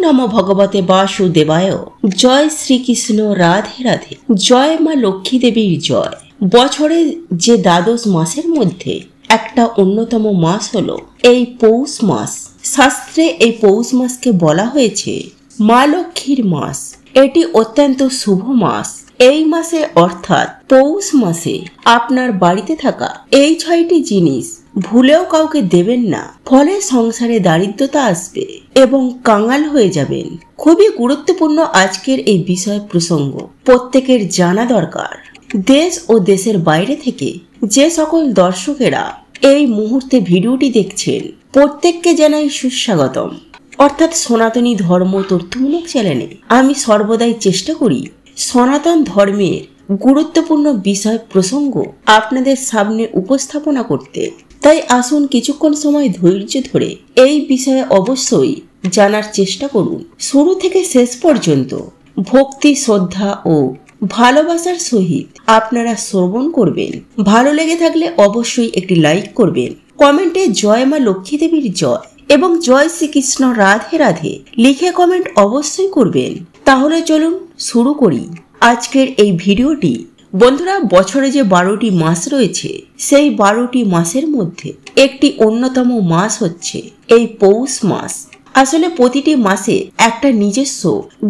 নমো ভগবতে বাসুদেবায়। জয় শ্রীকৃষ্ণ, রাধে রাধে। জয় মা লক্ষ্মী দেবীর জয়। বছরে যে দ্বাদশ মাসের মধ্যে একটা অন্যতম মাস হলো এই পৌষ মাস। শাস্ত্রে এই পৌষ মাসকে বলা হয়েছে মা লক্ষ্মীর মাস। এটি অত্যন্ত শুভ মাস। এই মাসে অর্থাৎ পৌষ মাসে আপনার বাড়িতে থাকা এই 6টি জিনিস ভুলেও কাউকে দেবেন না, ফলে সংসারে দারিদ্রতা আসবে এবং কাঙাল হয়ে যাবেন। খুবই গুরুত্বপূর্ণ আজকের এই বিষয় প্রসঙ্গ, প্রত্যেকের জানা দরকার। দেশ ও দেশের বাইরে থেকে যে সকল দর্শকেরা এই মুহূর্তে ভিডিওটি দেখছেন প্রত্যেককে জানাই সুস্বাগতম। অর্থাৎ সনাতনী ধর্ম তথ্যমূলক চ্যানেলে আমি সর্বদাই চেষ্টা করি সনাতন ধর্মের গুরুত্বপূর্ণ বিষয় প্রসঙ্গ আপনাদের সামনে উপস্থাপনা করতে। তাই আসুন কিছুক্ষণ সময় ধৈর্য ধরে এই বিষয়ে অবশ্যই জানার চেষ্টা করুন। শুরু থেকে শেষ পর্যন্ত ভক্তি, শ্রদ্ধা ও ভালোবাসার সহিত আপনারা শ্রবণ করবেন। ভালো লেগে থাকলে অবশ্যই একটি লাইক করবেন। কমেন্টে জয় মা লক্ষ্মী দেবীর জয় এবং জয় শ্রীকৃষ্ণ, রাধে রাধে লিখে কমেন্ট অবশ্যই করবেন। তাহলে চলুন শুরু করি আজকের এই ভিডিওটি। বন্ধুরা, বছরে যে 12টি মাস রয়েছে সেই 12টি মাসের মধ্যে একটি অন্যতম মাস হচ্ছে এই পৌষ মাস। আসলে প্রতিটি মাসে একটা নিজস্ব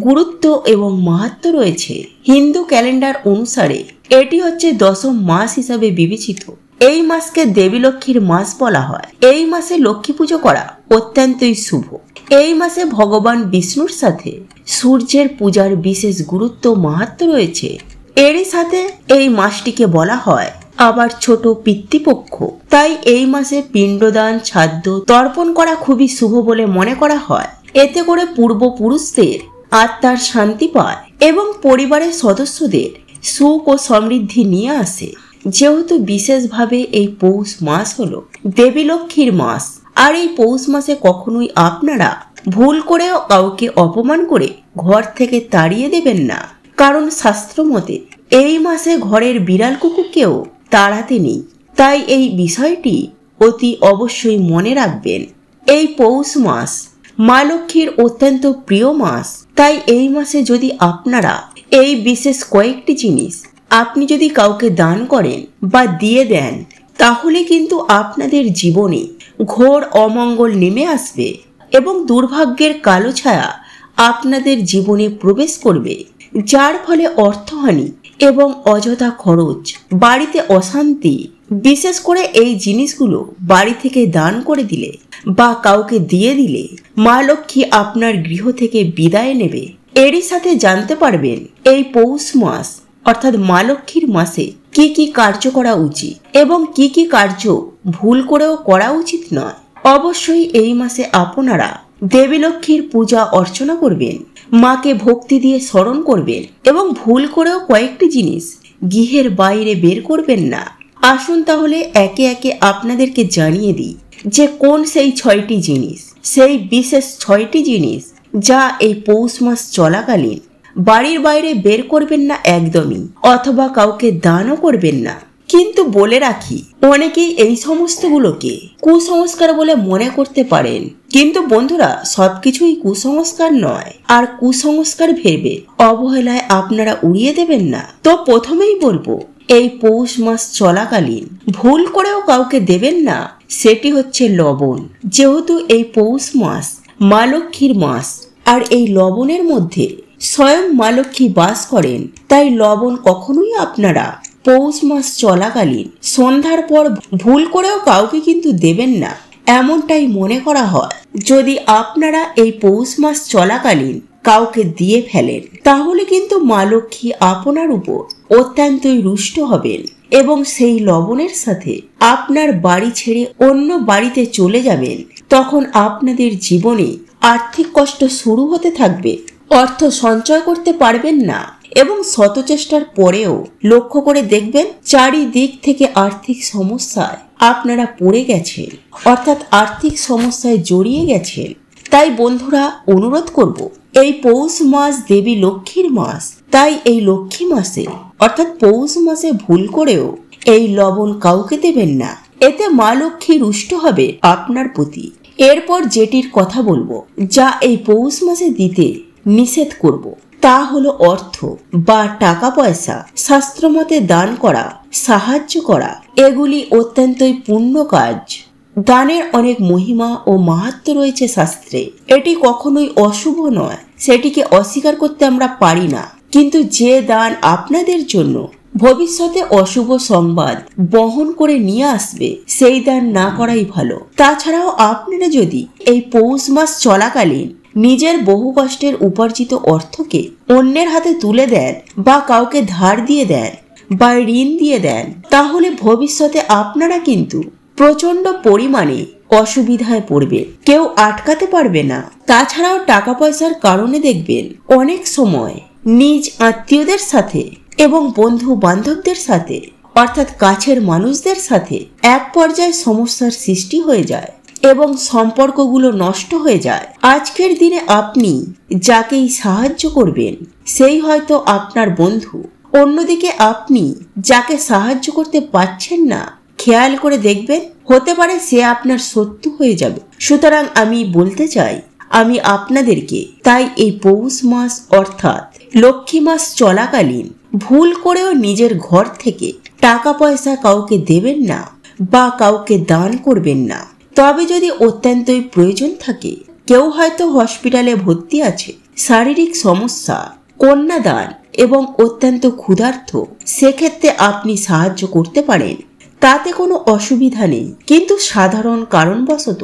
গুরুত্ব এবং মাহাত্ম্য রয়েছে। হিন্দু ক্যালেন্ডার অনুসারে এটি হচ্ছে 10ম মাস হিসাবে বিবেচিত। এই মাসকে দেবী লক্ষ্মীর মাস বলা হয়। এই মাসে লক্ষ্মী পুজো করা অত্যন্তই শুভ। এই মাসে ভগবান বিষ্ণুর সাথে সূর্যের পূজার বিশেষ গুরুত্ব মাহাত্ম্য রয়েছে। এরই সাথে এই মাসটিকে বলা হয় আবার ছোট পিতৃপক্ষ। তাই এই মাসে পিণ্ডদান, শ্রাদ্ধ তর্পণ করা খুবই শুভ বলে মনে করা হয়। এতে করে পূর্বপুরুষদের আত্মার শান্তি পায় এবং পরিবারের সদস্যদের সুখ ও সমৃদ্ধি নিয়ে আসে। যেহেতু বিশেষভাবে এই পৌষ মাস হলো দেবী লক্ষ্মীর মাস, আর এই পৌষ মাসে কখনোই আপনারা ভুল করেও কাউকে অপমান করে ঘর থেকে তাড়িয়ে দেবেন না। কারণ শাস্ত্র মতে এই মাসে ঘরের বিড়াল কুকুরকেও তাড়াতে নেই। তাই এই বিষয়টি অতি অবশ্যই মনে রাখবেন। এই পৌষ মাস মা লক্ষ্মীর অত্যন্ত প্রিয় মাস। তাই এই মাসে যদি আপনারা এই বিশেষ কয়েকটি জিনিস আপনি যদি কাউকে দান করেন বা দিয়ে দেন, তাহলে কিন্তু আপনাদের জীবনে ঘোর অমঙ্গল নেমে আসবে এবং দুর্ভাগ্যের কালো ছায়া আপনাদের জীবনে প্রবেশ করবে, যার ফলে অর্থহানি এবং অযথা খরচ, বাড়িতে অশান্তি। বিশেষ করে এই জিনিসগুলো বাড়ি থেকে দান করে দিলে বা কাউকে দিয়ে দিলে মা লক্ষ্মী আপনার গৃহ থেকে বিদায় নেবে। এরই সাথে জানতে পারবেন এই পৌষ মাস অর্থাৎ মা লক্ষ্মীর মাসে কি কি কার্য করা উচিত এবং কি কি কার্য ভুল করেও করা উচিত নয়। অবশ্যই এই মাসে আপনারা দেবী লক্ষ্মীর পূজা অর্চনা করবেন, মাকে ভক্তি দিয়ে স্মরণ করবেন এবং ভুল করেও কয়েকটি জিনিস গৃহের বাইরে বের করবেন না। আসুন তাহলে একে একে আপনাদেরকে জানিয়ে দিই যে কোন সেই 6টি জিনিস, সেই বিশেষ 6টি জিনিস যা এই পৌষ মাস চলাকালীন বাড়ির বাইরে বের করবেন না একদমই, অথবা কাউকে দানও করবেন না। কিন্তু বলে রাখি, অনেকেই এই সমস্তগুলোকে কুসংস্কার বলে মনে করতে পারেন। কিন্তু বন্ধুরা, সবকিছুই কুসংস্কার নয়, আর কুসংস্কার ভেবে অবহেলায় আপনারা উড়িয়ে দেবেন না। তো প্রথমেই বলবো, এই পৌষ মাস চলাকালীন ভুল করেও কাউকে দেবেন না, সেটি হচ্ছে লবণ। যেহেতু এই পৌষ মাস মা লক্ষ্মীর মাস, আর এই লবণের মধ্যে স্বয়ং মা লক্ষ্মী বাস করেন, তাই লবণ কখনোই আপনারা পৌষ মাস চলাকালীন সন্ধ্যার পর ভুল করেও কাউকে কিন্তু দেবেন না, এমনটাই মনে করা হয়। যদি আপনারা এই পৌষ মাস চলাকালীন কাউকে দিয়ে ফেলেন, তাহলে কিন্তু মা লক্ষ্মী আপনার উপর অত্যন্তই রুষ্ট হবেন এবং সেই লবণের সাথে আপনার বাড়ি ছেড়ে অন্য বাড়িতে চলে যাবেন। তখন আপনাদের জীবনে আর্থিক কষ্ট শুরু হতে থাকবে, অর্থ সঞ্চয় করতে পারবেন না এবং শত চেষ্টার পরেও লক্ষ্য করে দেখবেন চারিদিক থেকে আর্থিক সমস্যায় আপনারা পড়ে গেছেন, অর্থাৎ আর্থিক সমস্যায় জড়িয়ে গেছেন। তাই বন্ধুরা, অনুরোধ করব, এই পৌষ মাস দেবী লক্ষ্মীর মাস। তাই এই লক্ষ্মী মাসে অর্থাৎ পৌষ মাসে ভুল করেও এই লবণ কাউকে দেবেন না। এতে মা লক্ষ্মী রুষ্ট হবে আপনার প্রতি এরপর যেটির কথা বলবো, যা এই পৌষ মাসে দিতে নিষেধ করব, তা হলো অর্থ বা টাকা পয়সা শাস্ত্রমতে দান করা, সাহায্য করা। এগুলি অত্যন্তই পুণ্য কাজ। দানের অনেক মহিমা ও মাহাত্ম্য রয়েছে শাস্ত্রে। এটি কখনোই অশুভ নয়, সেটিকে অস্বীকার করতে আমরা পারি না। কিন্তু যে দান আপনাদের জন্য ভবিষ্যতে অশুভ সংবাদ বহন করে নিয়ে আসবে, সেই দান না করাই ভালো। তাছাড়াও আপনারা যদি এই পৌষ মাস চলাকালীন নিজের বহু কষ্টের উপার্জিত অর্থকে অন্যের হাতে তুলে দেন বা কাউকে ধার দিয়ে দেন বা ঋণ দিয়ে দেন, তাহলে ভবিষ্যতে আপনারা কিন্তু প্রচন্ড পরিমাণে অসুবিধায় পড়বে, কেউ আটকাতে পারবে না। তাছাড়াও টাকা পয়সার কারণে দেখবেন অনেক সময় নিজ আত্মীয়দের সাথে এবং বন্ধু বান্ধবদের সাথে, অর্থাৎ কাছের মানুষদের সাথে এক পর্যায়ে সমস্যার সৃষ্টি হয়ে যায় এবং সম্পর্কগুলো নষ্ট হয়ে যায়। আজকের দিনে আপনি যাকেই সাহায্য করবেন সেই হয়তো আপনার বন্ধু, অন্যদিকে আপনি যাকে সাহায্য করতে পারছেন না, খেয়াল করে দেখবেন হতে পারে সে আপনার শত্রু হয়ে যাবে। সুতরাং আমি বলতে চাই, আমি আপনাদেরকে তাই এই পৌষ মাস অর্থাৎ লক্ষ্মী মাস চলাকালীন ভুল করেও নিজের ঘর থেকে টাকা পয়সা কাউকে দেবেন না বা কাউকে দান করবেন না। তবে যদি অত্যন্তই প্রয়োজন থাকে, কেউ হয়তো হসপিটালে ভর্তি আছে, শারীরিক সমস্যা, কন্যাদান এবং অত্যন্ত ক্ষুধার্ত, সেক্ষেত্রে আপনি সাহায্য করতে পারেন, তাতে কোনো অসুবিধা নেই। কিন্তু সাধারণ কারণবশত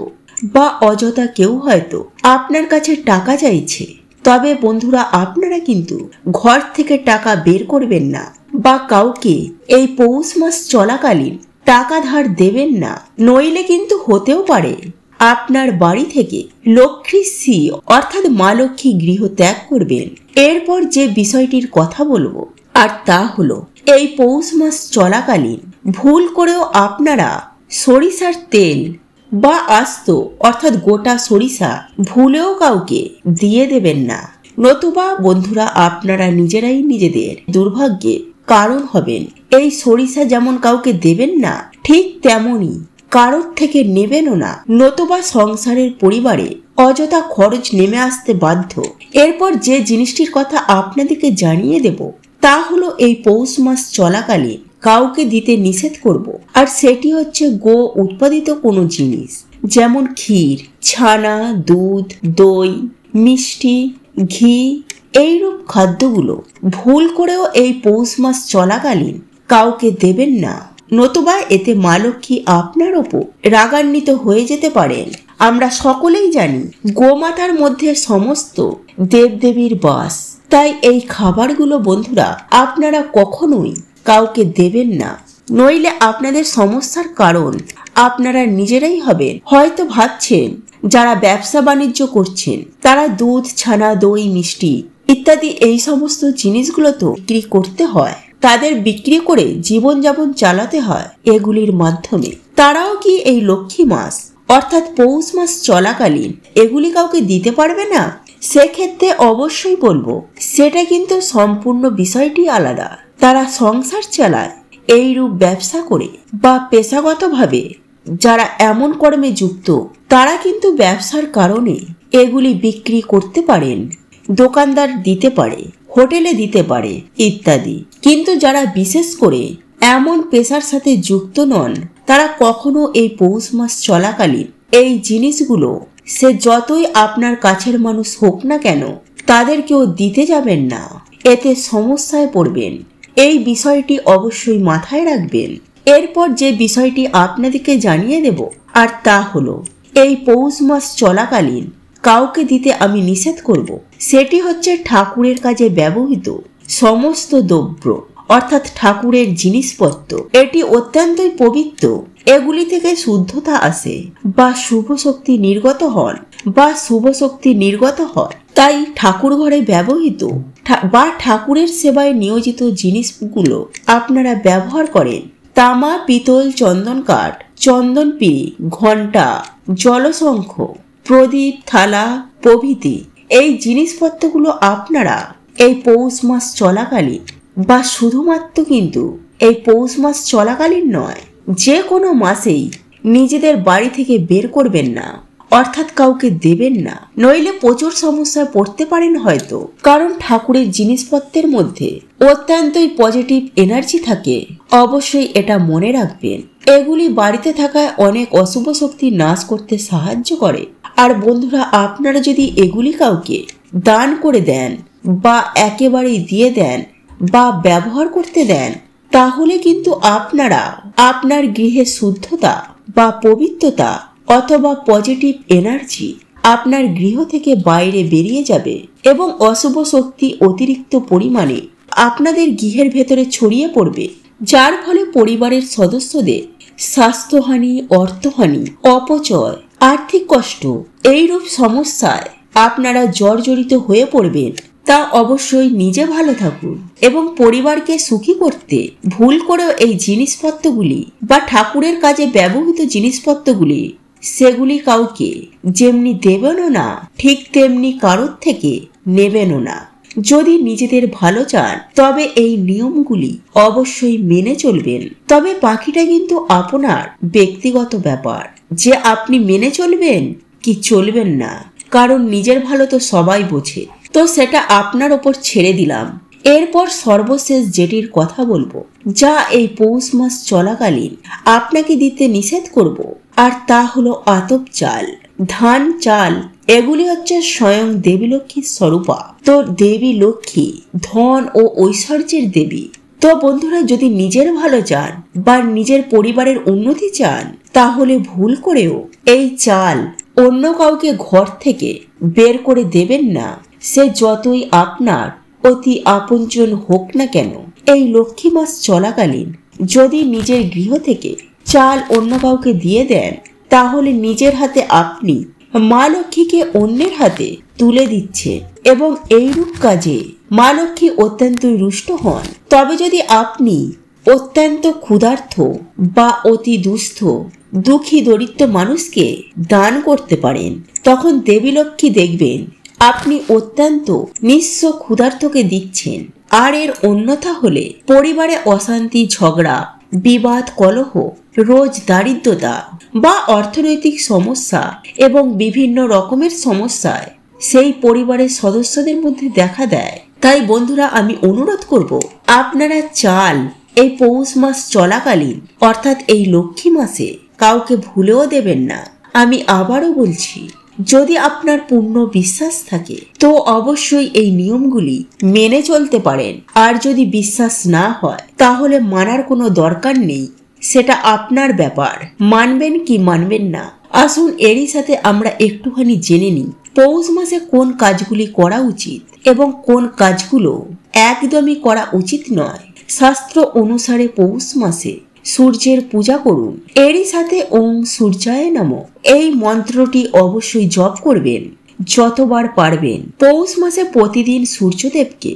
বা অযথা কেউ হয়তো আপনার কাছে টাকা চাইছে, তবে বন্ধুরা আপনারা কিন্তু ঘর থেকে টাকা বের করবেন না বা কাউকে এই পৌষ মাস চলাকালীন টাকা ধার দেবেন না। নইলে কিন্তু হতেও পারে আপনার বাড়ি থেকে লক্ষ্মী শ্রী অর্থাৎ মা লক্ষ্মী গৃহ ত্যাগ করবেন। এরপর যে বিষয়টির কথা বলবো, আর তা হলো এই পৌষ মাস চলাকালীন ভুল করেও আপনারা সরিষার তেল বা আস্ত অর্থাৎ গোটা সরিষা ভুলেও কাউকে দিয়ে দেবেন না, নতুবা বন্ধুরা আপনারা নিজেরাই নিজেদের দুর্ভাগ্যের কারণ হবেন। এই সরিষা যেমন কাউকে দেবেন না, ঠিক তেমনি কারোর থেকে নেবেনও না, নতুবা সংসারের পরিবারে অযথা খরচ নেমে আসতে বাধ্য। এরপর যে জিনিসটির কথা আপনাদেরকে জানিয়ে দেব, তা হলো এই পৌষ মাস চলাকালীন কাউকে দিতে নিষেধ করব, আর সেটি হচ্ছে গো উৎপাদিত কোনো জিনিস, যেমন ক্ষীর, ছানা, দুধ, দই, মিষ্টি, ঘি, এইরূপ খাদ্যগুলো ভুল করেও এই পৌষ মাস চলাকালীন কাউকে দেবেন না, নতুবা এতে মা লক্ষ্মী আপনার ওপর রাগান্বিত হয়ে যেতে পারেন। আমরা সকলেই জানি গোমাতার মধ্যে সমস্ত দেবদেবীর বাস, তাই এই খাবারগুলো বন্ধুরা আপনারা কখনোই কাউকে দেবেন না, নইলে আপনাদের সমস্যার কারণ আপনারা নিজেরাই হবেন। হয়তো ভাবছেন যারা ব্যবসা বাণিজ্য করছেন তারা দুধ, ছানা, দই, মিষ্টি ইত্যাদি এই সমস্ত জিনিসগুলো তো বিক্রি করতে হয়, তাদের বিক্রি করে জীবনযাপন চালাতে হয় এগুলির মাধ্যমে। তারাও কি এই লক্ষ্মী মাস অর্থাৎ পৌষ মাস চলাকালীন এগুলি কাউকে দিতে পারবে না? সেক্ষেত্রে অবশ্যই বলবো সেটা কিন্তু সম্পূর্ণ বিষয়টি আলাদা। তারা সংসার চালায় এইরূপ ব্যবসা করে বা পেশাগতভাবে যারা এমন কর্মে যুক্ত, তারা কিন্তু ব্যবসার কারণে এগুলি বিক্রি করতে পারেন, দোকানদার দিতে পারে, হোটেলে দিতে পারে ইত্যাদি। কিন্তু যারা বিশেষ করে এমন পেশার সাথে যুক্ত নন, তারা কখনো এই পৌষ মাস চলাকালীন এই জিনিসগুলো সে যতই আপনার কাছের মানুষ হোক না কেন তাদেরকেও দিতে যাবেন না, এতে সমস্যায় পড়বেন। এই বিষয়টি অবশ্যই মাথায় রাখবেন। এরপর যে বিষয়টি আপনাদেরকে জানিয়ে দেব, আর তা হলো এই পৌষ মাস চলাকালীন কাউকে দিতে আমি নিষেধ করব, সেটি হচ্ছে ঠাকুরের কাজে ব্যবহৃত সমস্ত দ্রব্য অর্থাৎ ঠাকুরের জিনিসপত্র। এটি অত্যন্তই পবিত্র, এগুলি থেকে শুদ্ধতা আসে বা শুভ শক্তি নির্গত হন তাই ঠাকুর ঘরে ব্যবহৃত বা ঠাকুরের সেবায় নিয়োজিত জিনিসগুলো আপনারা ব্যবহার করেন। তামা, পিতল, চন্দন কাঠ, চন্দন পিড়ি, ঘণ্টা, জলশঙ্খ, প্রদীপ, থালা প্রভৃতি এই জিনিসপত্রগুলো আপনারা এই পৌষ মাস চলাকালীন বা শুধুমাত্র কিন্তু এই পৌষ মাস চলাকালীন নয়, যে কোনো মাসেই নিজেদের বাড়ি থেকে বের করবেন না, অর্থাৎ কাউকে দেবেন না, নইলে প্রচুর সমস্যায় পড়তে পারেন হয়তো। কারণ ঠাকুরের জিনিসপত্রের মধ্যে অত্যন্তই পজিটিভ এনার্জি থাকে। অবশ্যই এটা মনে রাখবেন। এগুলি বাড়িতে থাকায় অনেক অশুভ শক্তি নাশ করতে সাহায্য করে। আর বন্ধুরা, আপনারা যদি এগুলি কাউকে দান করে দেন বা একেবারেই দিয়ে দেন বা ব্যবহার করতে দেন, তাহলে কিন্তু আপনারা আপনার গৃহে শুদ্ধতা বা পবিত্রতা অথবা পজিটিভ এনার্জি আপনার গৃহ থেকে বাইরে বেরিয়ে যাবে এবং অশুভ শক্তি অতিরিক্ত পরিমাণে আপনাদের গৃহের ভেতরে ছড়িয়ে পড়বে, যার ফলে পরিবারের সদস্যদের স্বাস্থ্যহানি, অর্থহানি, অপচয়, আর্থিক কষ্ট এইরূপ সমস্যায় আপনারা জর্জরিত হয়ে পড়বেন। তা অবশ্যই নিজে ভালো থাকুন এবং পরিবারকে সুখী করতে ভুল করেও এই জিনিসপত্রগুলি বা ঠাকুরের কাজে ব্যবহৃত জিনিসপত্রগুলি সেগুলি কাউকে যেমনি দেবেনও না, ঠিক তেমনি কারোর থেকে নেবেনও না। যদি নিজেদের ভালো চান তবে এই নিয়মগুলি অবশ্যই মেনে চলবেন। তবে বাকিটা কিন্তু আপনার ব্যক্তিগত ব্যাপার যে আপনি মেনে চলবেন কি চলবেন না, কারণ নিজের ভালো তো সবাই বোঝে। তো সেটা আপনার ওপর ছেড়ে দিলাম। এরপর সর্বশেষ যেটির কথা বলবো, যা এই পৌষ মাস চলাকালীন আপনাকে দিতে নিষেধ করব, আর তা হলো আতপ চাল, ধান, চাল। এগুলি হচ্ছে স্বয়ং দেবী লক্ষ্মীর স্বরূপা। তো দেবী লক্ষ্মী ধন ও ঐশ্বর্যের দেবী। তো বন্ধুরা, যদি নিজের ভালো চান বা নিজের পরিবারের উন্নতি চান, তাহলে ভুল করেও এই চাল অন্য কাউকে ঘর থেকে বের করে দেবেন না, সে যতই আপনার অতি আপনজন হোক না কেন। এই লক্ষ্মী মাস চলাকালীন যদি নিজের গৃহ থেকে চাল অন্য কাউকে দিয়ে দেন, তাহলে নিজের হাতে আপনি মা লক্ষ্মীকে অন্যের হাতে তুলে দিচ্ছে এবং এইরূপ কাজে মা লক্ষ্মী অত্যন্তই রুষ্ট হন। তবে যদি আপনি অত্যন্ত ক্ষুধার্ত বা অতি দুস্থ, দুঃখী, দরিদ্র মানুষকে দান করতে পারেন, তখন দেবী লক্ষ্মী দেখবেন আপনি অত্যন্ত নিঃস্ব ক্ষুধার্তকে দিচ্ছেন। আর এর অন্যথা হলে পরিবারে অশান্তি, ঝগড়া, বিবাদ, কলহ, রোজ দারিদ্রতা বা অর্থনৈতিক সমস্যা এবং বিভিন্ন রকমের সমস্যায় সেই পরিবারের সদস্যদের মধ্যে দেখা দেয়। তাই বন্ধুরা, আমি অনুরোধ করব আপনারা চাল এই পৌষ মাস চলাকালীন অর্থাৎ এই লক্ষ্মী মাসে কাউকে ভুলেও দেবেন না। আমি আবারও বলছি, যদি আপনার পূর্ণ বিশ্বাস থাকে তো অবশ্যই এই নিয়মগুলি মেনে চলতে পারেন। আর যদি বিশ্বাস না হয় তাহলে মানার কোনো দরকার নেই, সেটা আপনার ব্যাপার, মানবেন কি মানবেন না। আসুন এরই সাথে আমরা একটুখানি জেনে নিই পৌষ মাসে কোন কাজগুলি করা উচিত এবং কোন কাজগুলো একদমই করা উচিত নয়। শাস্ত্র অনুসারে পৌষ মাসে সূর্যের পূজা করুন। এরই সাথে ওং সূর্যায় নমঃ এই মন্ত্রটি অবশ্যই জপ করবেন যতবার পারবেন। পৌষ মাসে প্রতিদিন সূর্যদেবকে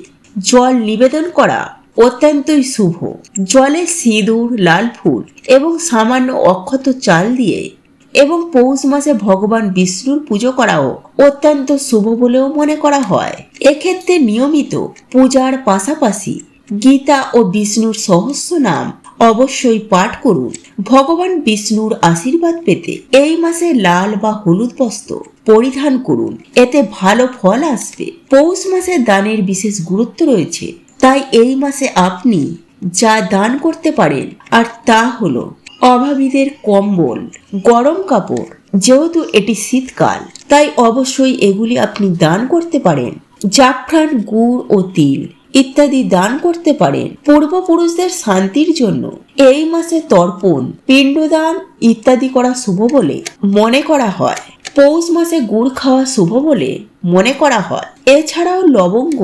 জল নিবেদন করা অত্যন্তই শুভ। জলে সিঁদুর, লাল ফুল এবং সামান্য অক্ষত চাল দিয়ে এবং পৌষ মাসে ভগবান বিষ্ণুর পুজো করাও অত্যন্ত শুভ বলেও মনে করা হয়। এক্ষেত্রে নিয়মিত পূজার পাশাপাশি গীতা ও বিষ্ণুর সহস্র নাম অবশ্যই পাঠ করুন। ভগবান বিষ্ণুর আশীর্বাদ পেতে এই মাসে লাল বা হলুদ বস্ত্র পরিধান করুন, এতে ভালো ফল আসবে। পৌষ মাসে দানের বিশেষ গুরুত্ব রয়েছে, তাই এই মাসে আপনি যা দান করতে পারেন আর তা হলো অভাবীদের কম্বল, গরম কাপড়। যেহেতু এটি শীতকাল তাই অবশ্যই এগুলি আপনি দান করতে পারেন। জাফরান, গুড় ও তিল ইত্যাদি দান করতে পারেন। পূর্বপুরুষদের শান্তির জন্য এই মাসে তর্পণ, পিণ্ডদান ইত্যাদি করা শুভ বলে মনে করা হয়। পৌষ মাসে গুড় খাওয়া শুভ বলে মনে করা হয়। এছাড়াও লবঙ্গ,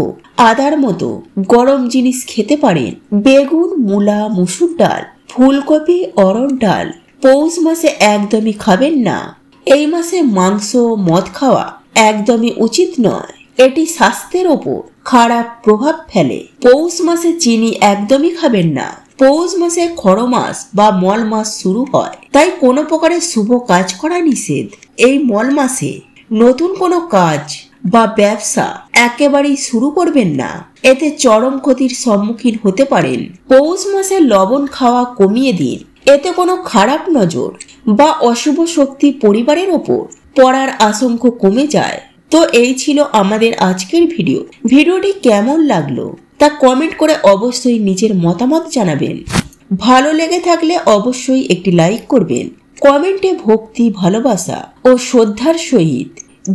আদার মতো গরম জিনিস খেতে পারেন। বেগুন, মূলা, মুসুর ডাল, ফুলকপি, অরহর ডাল পৌষ মাসে একদমই খাবেন না। এই মাসে মাংস, মদ খাওয়া একদমই উচিত নয়, এটি স্বাস্থ্যের ওপর খারাপ প্রভাব ফেলে। পৌষ মাসে চিনি একদমই খাবেন না। পৌষ মাসে খড় মাস বা মল মাস শুরু হয়, তাই কোনো প্রকারের শুভ কাজ করা নিষেধ। এই মল মাসে নতুন কোনো কাজ বা ব্যবসা একেবারেই শুরু করবেন না, এতে চরম ক্ষতির সম্মুখীন হতে পারেন। পৌষ মাসে লবণ খাওয়া কমিয়ে দিন, এতে কোনো খারাপ নজর বা অশুভ শক্তি পরিবারের ওপর পড়ার আশঙ্কা কমে যায়। তো এই ছিল আমাদের আজকের ভিডিও। ভিডিওটি কেমন লাগলো তা কমেন্ট করে অবশ্যই নিজের মতামত জানাবেন। ভালো লেগে থাকলে অবশ্যই একটি লাইক করবেন। কমেন্টে ভক্তি, ভালোবাসা ও শ্রদ্ধার সহিত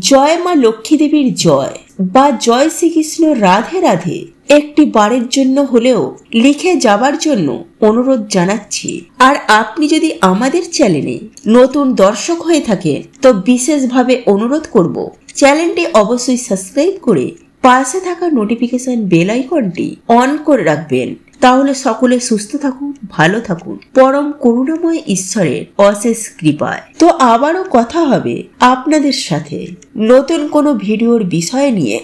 জয় মা লক্ষ্মী দেবীর জয় বা জয় শ্রীকৃষ্ণ রাধে রাধে একটি বারের জন্য হলেও লিখে যাবার জন্য অনুরোধ জানাচ্ছি। আর আপনি যদি আমাদের চ্যানেলে নতুন দর্শক হয়ে থাকেন তো বিশেষভাবে অনুরোধ করব চ্যানেলটি অবশ্যই সাবস্ক্রাইব করে পাশে থাকা নোটিফিকেশন বেল আইকনটি অন করে রাখবেন। তাহলে সকলে সুস্থ থাকুন, ভালো থাকুন, পরম করুণাময় ঈশ্বরের অশেষ কৃপায়। তো আবারও কথা হবে আপনাদের সাথে নতুন কোনো ভিডিওর বিষয় নিয়ে।